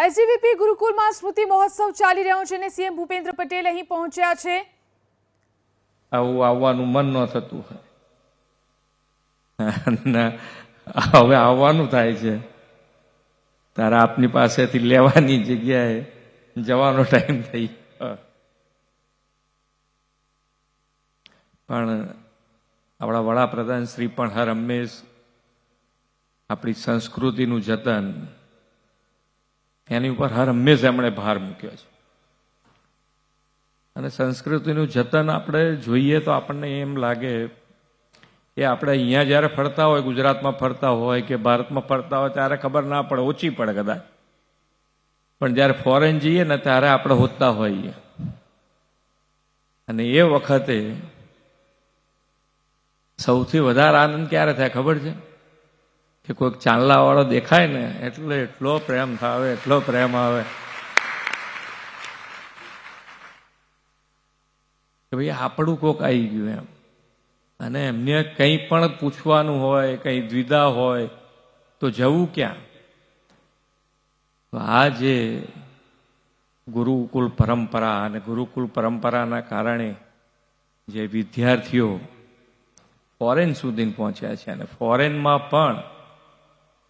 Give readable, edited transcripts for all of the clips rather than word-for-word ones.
SGVP ગુરુકુળમાં સ્મૃતિ મહોત્સવ ચાલી રહ્યો છે અને સીએમ ભૂપેન્દ્ર પટેલ અહીં પહોંચ્યા છે. આવું આવવાનું મન ન થતું હોય, હવે આવવાનું થાય છે તારે આપની પાસેથી લેવાની જગ્યાએ જવાનો ટાઈમ થઈ. પણ આપણા વડાપ્રધાન શ્રી પણ હર હંમેશ આપણી સંસ્કૃતિનું જતન એની ઉપર હર હંમેશ એમણે ભાર મૂક્યો છે. અને સંસ્કૃતિનું જતન આપણે જોઈએ તો આપણને એમ લાગે કે આપણે અહીંયા જ્યારે ફરતા હોય, ગુજરાતમાં ફરતા હોય કે ભારતમાં ફરતા હોય ત્યારે ખબર ના પડે, ઓછી પડે કદાચ, પણ જ્યારે ફોરેન જઈએ ને ત્યારે આપણે હોતા હોઈએ. અને એ વખતે સૌથી વધારે આનંદ ક્યારે થાય ખબર છે? કે કોઈક ચાંદલાવાળો દેખાય ને એટલે એટલો પ્રેમ આવે, એટલો પ્રેમ આવે કે ભાઈ આપણું કોક આવી ગયું એમ. અને એમને કંઈ પણ પૂછવાનું હોય, કંઈ દ્વિધા હોય તો જવું ક્યાં? આ જે ગુરુકુળ પરંપરા અને ગુરુકુળ પરંપરાના કારણે જે વિદ્યાર્થીઓ ફોરેન સુધી પહોંચ્યા છે અને ફોરેનમાં પણ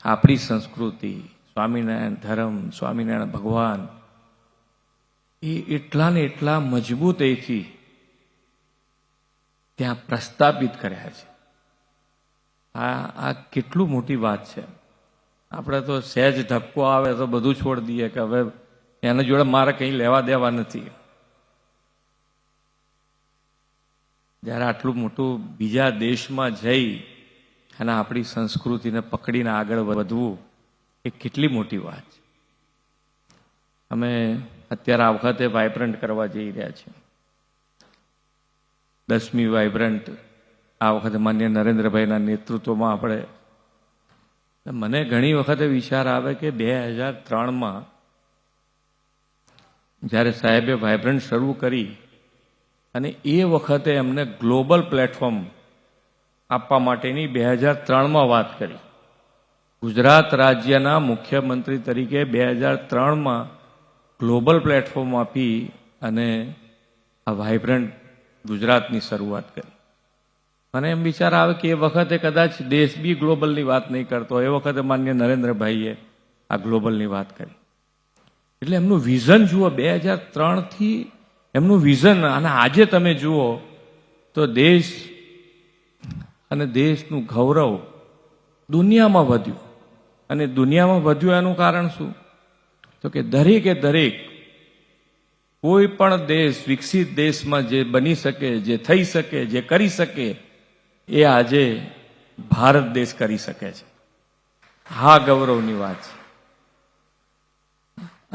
આપણી સંસ્કૃતિ, સ્વામિનારાયણ ધર્મ, સ્વામિનારાયણ ભગવાન એ એટલા ને એટલા મજબૂતીથી ત્યાં પ્રસ્થાપિત કર્યા છે. આ કેટલું મોટી વાત છે. આપણે તો સહેજ ધક્કો આવે તો બધું છોડી દઈએ કે હવે એના જોડે મારે કંઈ લેવા દેવા નથી. જ્યારે આટલું મોટું બીજા દેશમાં જઈ અને આપણી સંસ્કૃતિને પકડીને આગળ વધવું એ કેટલી મોટી વાત છે. અમે અત્યારે આ વખતે વાઇબ્રન્ટ કરવા જઈ રહ્યા છીએ. 10મી વાઇબ્રન્ટ આ વખતે માન્ય નરેન્દ્રભાઈના નેતૃત્વમાં આપણે. મને ઘણી વખતે વિચાર આવે કે 2003માં જ્યારે સાહેબે વાઇબ્રન્ટ શરૂ કરી અને એ વખતે એમને ગ્લોબલ પ્લેટફોર્મ આપવા માટેની 2003માં વાત કરી. ગુજરાત રાજ્યના મુખ્યમંત્રી તરીકે 2003માં ગ્લોબલ પ્લેટફોર્મ આપી અને આ વાઇબ્રન્ટ ગુજરાતની શરૂઆત કરી. મને એમ વિચાર આવે કે એ વખતે કદાચ દેશ બી ગ્લોબલની વાત નહીં કરતો, એ વખતે માન્ય નરેન્દ્રભાઈએ આ ગ્લોબલની વાત કરી. એટલે એમનું વિઝન જુઓ, 2003થી એમનું વિઝન. અને આજે તમે જુઓ તો દેશ અને દેશનું ગૌરવ દુનિયામાં વધ્યું. અને દુનિયામાં વધ્યું એનું કારણ શું? તો કે દરેકે દરેક કોઈ પણ દેશ વિકસિત દેશમાં જે બની શકે, જે થઈ શકે, જે કરી શકે એ આજે ભારત દેશ કરી શકે છે. હા, ગૌરવની વાત છે.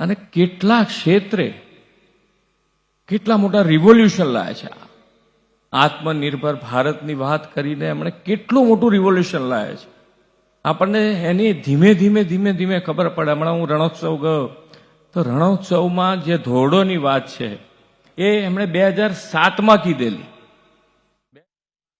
અને કેટલા ક્ષેત્રે કેટલા મોટા રિવોલ્યુશન લાયા છે. આત્મનિર્ભર ભારતની વાત કરીને એમણે કેટલું મોટું રિવોલ્યુશન લાયા છે. આપણને એની ધીમે ધીમે ધીમે ધીમે ખબર પડે. હમણાં હું રણોત્સવ ગયો તો રણોત્સવમાં જે ધોરડોની વાત છે એ એમણે 2007માં કીધેલી.